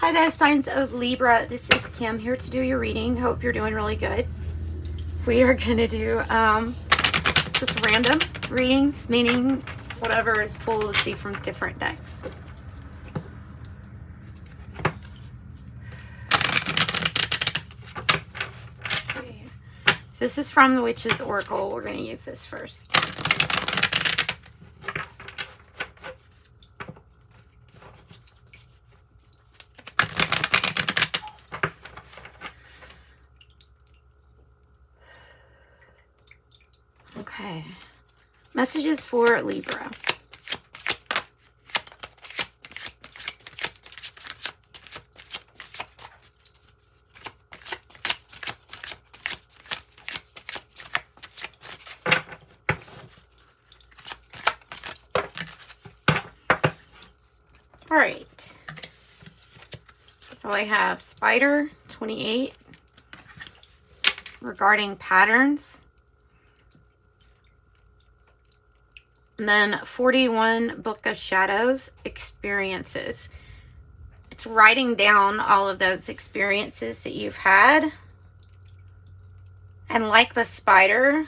Hi there, signs of Libra. This is Kim here to do your reading. Hope you're doing really good. We are going to do just random readings, meaning whatever is pulled would be from different decks. Okay. This is from the Witch's Oracle. We're going to use this first. Okay, messages for Libra. All right, so I have Spider 28 regarding patterns. And then 41, Book of Shadows, experiences. It's writing down all of those experiences that you've had. And like the spider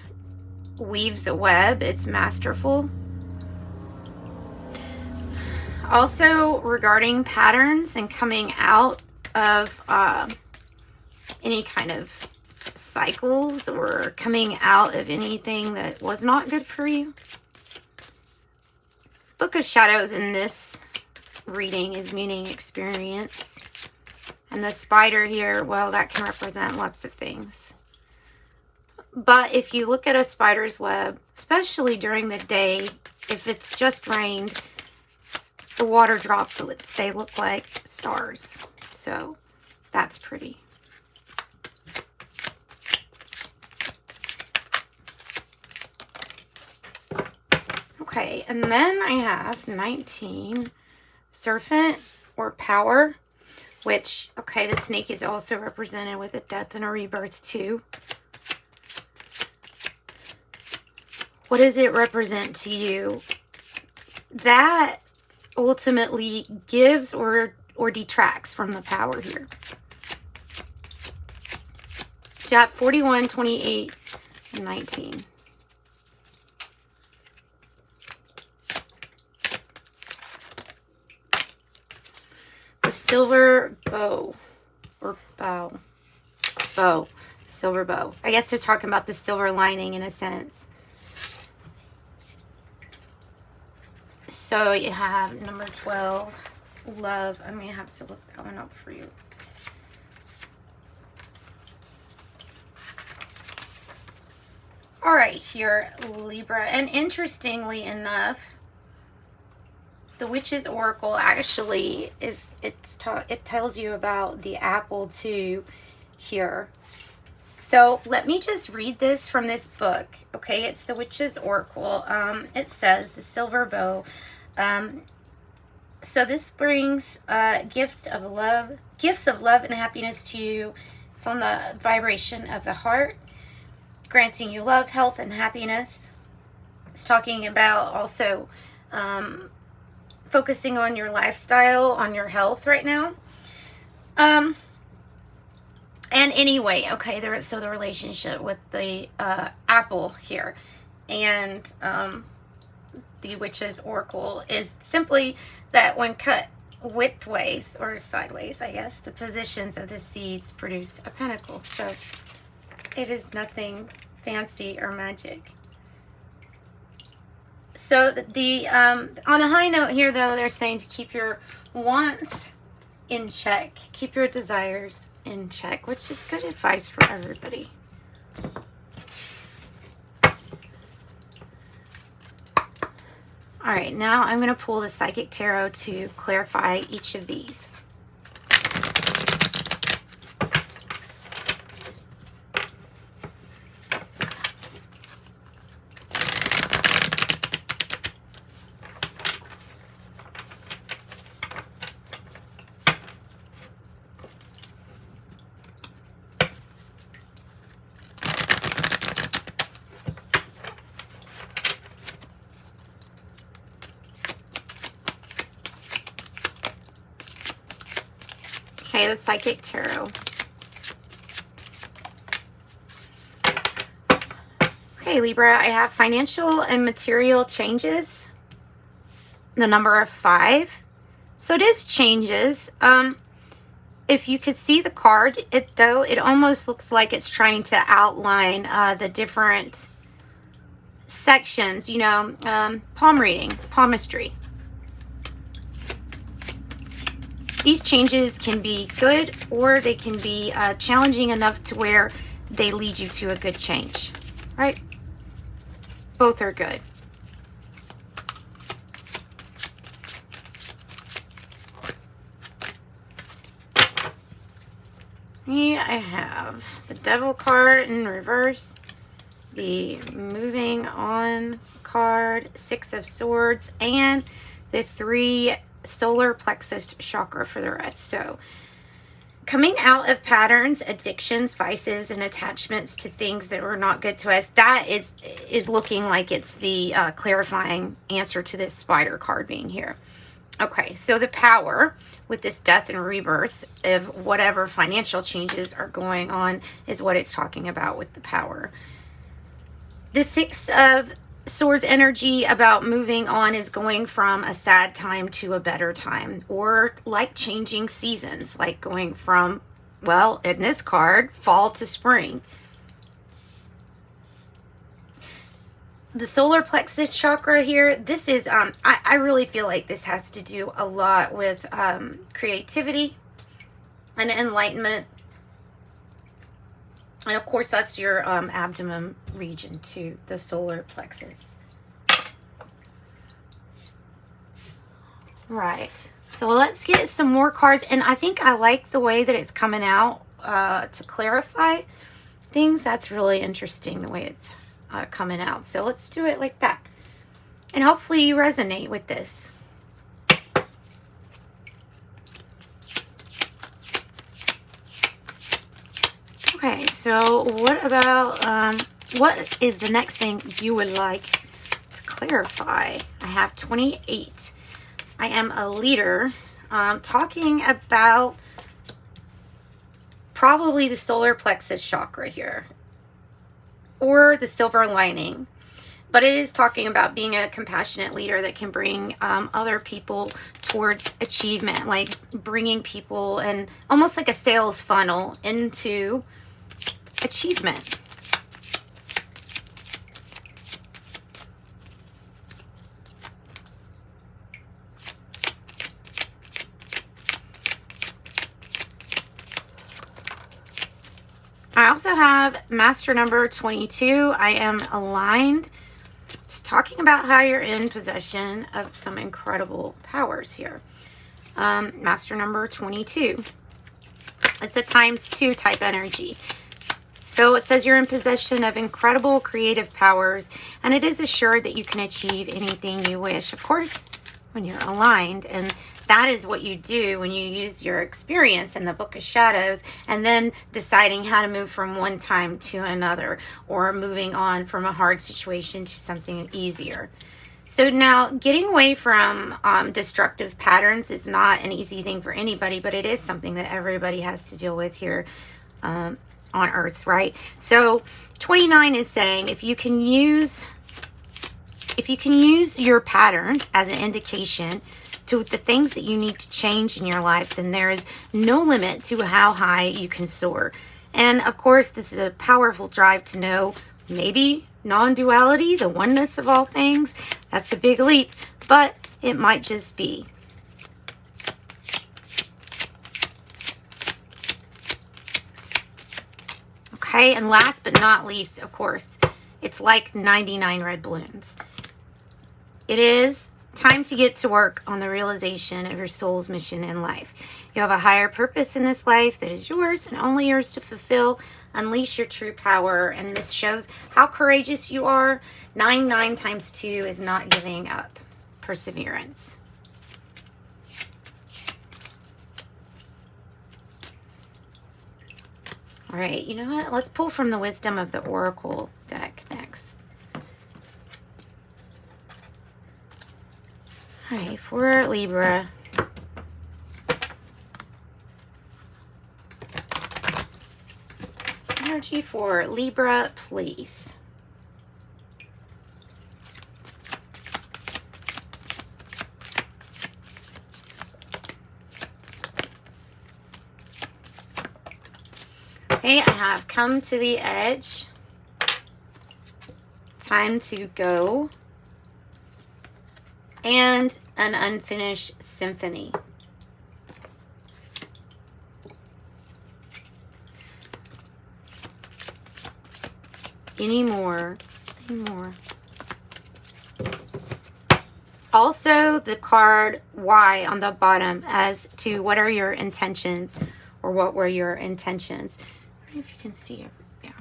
weaves a web, it's masterful. Also regarding patterns and coming out of any kind of cycles or coming out of anything that was not good for you. Book of Shadows in this reading is meaning experience. And the spider here, well, that can represent lots of things. But if you look at a spider's web, especially during the day, if it's just rained, the water droplets, they look like stars. So that's pretty. Okay, and then I have 19, Serpent or Power, which, okay, the snake is also represented with a death and a rebirth too. What does it represent to you? That ultimately gives or detracts from the power here. So you have 41, 28, and 19. Silver bow or bow, silver bow. I guess they're talking about the silver lining in a sense. So you have number 12, love. I'm gonna have to look that one up for you. All right, here, Libra. And interestingly enough, the Witch's Oracle actually is, it tells you about the apple too here. So let me just read this from this book. Okay, it's the Witch's Oracle. It says the silver bow. So this brings gifts of love and happiness to you. It's on the vibration of the heart, granting you love, health, and happiness. It's talking about also focusing on your lifestyle, on your health right now. And anyway, okay, so the relationship with the apple here and the Witch's Oracle is simply that when cut widthways or sideways, I guess, the positions of the seeds produce a pentacle. So it is nothing fancy or magic. So the on a high note here, though, they're saying to keep your wants in check, keep your desires in check, which is good advice for everybody. All right, now I'm going to pull the Psychic Tarot to clarify each of these. Okay, the Psychic Tarot. Okay, Libra, I have financial and material changes. The number of 5. So it is changes. If you could see the card, it almost looks like it's trying to outline the different sections, you know, palm reading, palmistry. These changes can be good, or they can be challenging enough to where they lead you to a good change, right? Both are good. Here I have the Devil card in reverse, the Moving On card, 6 of Swords, and the 3 solar plexus chakra for the rest. So coming out of patterns, addictions, vices, and attachments to things that are not good to us, that is looking like it's the clarifying answer to this Spider card being here. Okay, so the Power with this death and rebirth of whatever financial changes are going on is what it's talking about with the Power. The 6 of Swords energy about moving on is going from a sad time to a better time, or like changing seasons, like going from, well, in this card, fall to spring. The solar plexus chakra here, this is, I really feel like this has to do a lot with creativity and enlightenment. And of course, that's your abdomen region too, the solar plexus. Right. So let's get some more cards. And I think I like the way that it's coming out to clarify things. That's really interesting, the way it's coming out. So let's do it like that. And hopefully you resonate with this. Okay, so what about, what is the next thing you would like to clarify? I have 28. I am a leader, talking about probably the solar plexus chakra here, or the silver lining. But it is talking about being a compassionate leader that can bring other people towards achievement, like bringing people and almost like a sales funnel into achievement. I also have master number 22. I am aligned. It's talking about how you're in possession of some incredible powers here. Master number 22. It's a ×2 type energy. So it says you're in possession of incredible creative powers, and it is assured that you can achieve anything you wish. Of course, when you're aligned, and that is what you do when you use your experience in the Book of Shadows, and then deciding how to move from one time to another, or moving on from a hard situation to something easier. So now, getting away from destructive patterns is not an easy thing for anybody, but it is something that everybody has to deal with here on Earth, right? So 29 is saying if you can use your patterns as an indication to the things that you need to change in your life, then there is no limit to how high you can soar. And of course, this is a powerful drive to know maybe non-duality, the oneness of all things. That's a big leap, but it might just be. Okay, and last but not least, of course, it's like 99 red balloons. It is time to get to work on the realization of your soul's mission in life. You have a higher purpose in this life that is yours and only yours to fulfill. Unleash your true power, and this shows how courageous you are. 9 × 2 is not giving up. Perseverance. All right, you know what? Let's pull from the Wisdom of the Oracle deck next. All right, for Libra. energy for Libra, please. Okay, I have come to the edge. Time to go. And an unfinished symphony. Any more? Also, the card Y on the bottom as to what are your intentions, or what were your intentions. I don't know if you can see it. Yeah.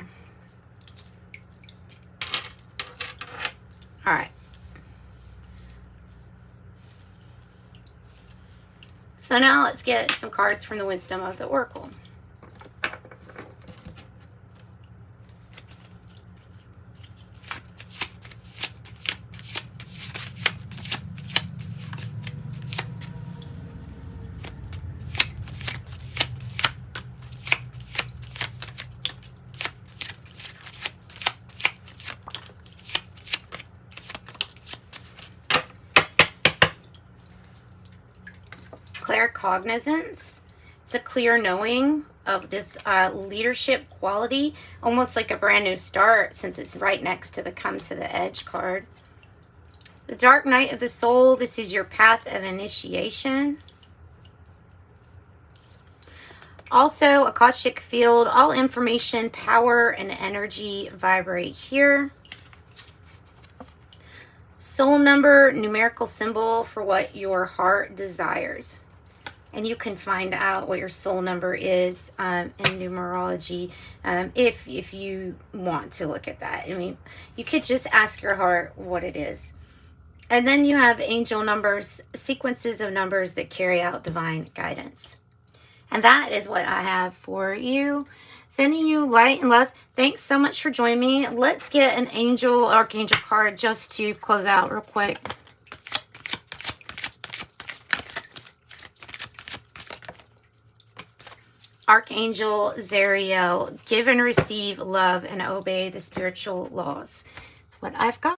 All right. So now let's get some cards from the wisdom of the Oracle. Claircognizance. It's a clear knowing of this leadership quality, almost like a brand new start, since it's right next to the Come to the Edge card. The Dark Night of the Soul. This is your path of initiation. Also, Akashic Field. All information, power, and energy vibrate here. Soul number, numerical symbol for what your heart desires. And you can find out what your soul number is in numerology if you want to look at that. I mean, you could just ask your heart what it is. And then you have angel numbers, sequences of numbers that carry out divine guidance. And that is what I have for you. Sending you light and love. Thanks so much for joining me. Let's get an angel, archangel card just to close out real quick. Archangel Zariel, give and receive love and obey the spiritual laws. That's what I've got.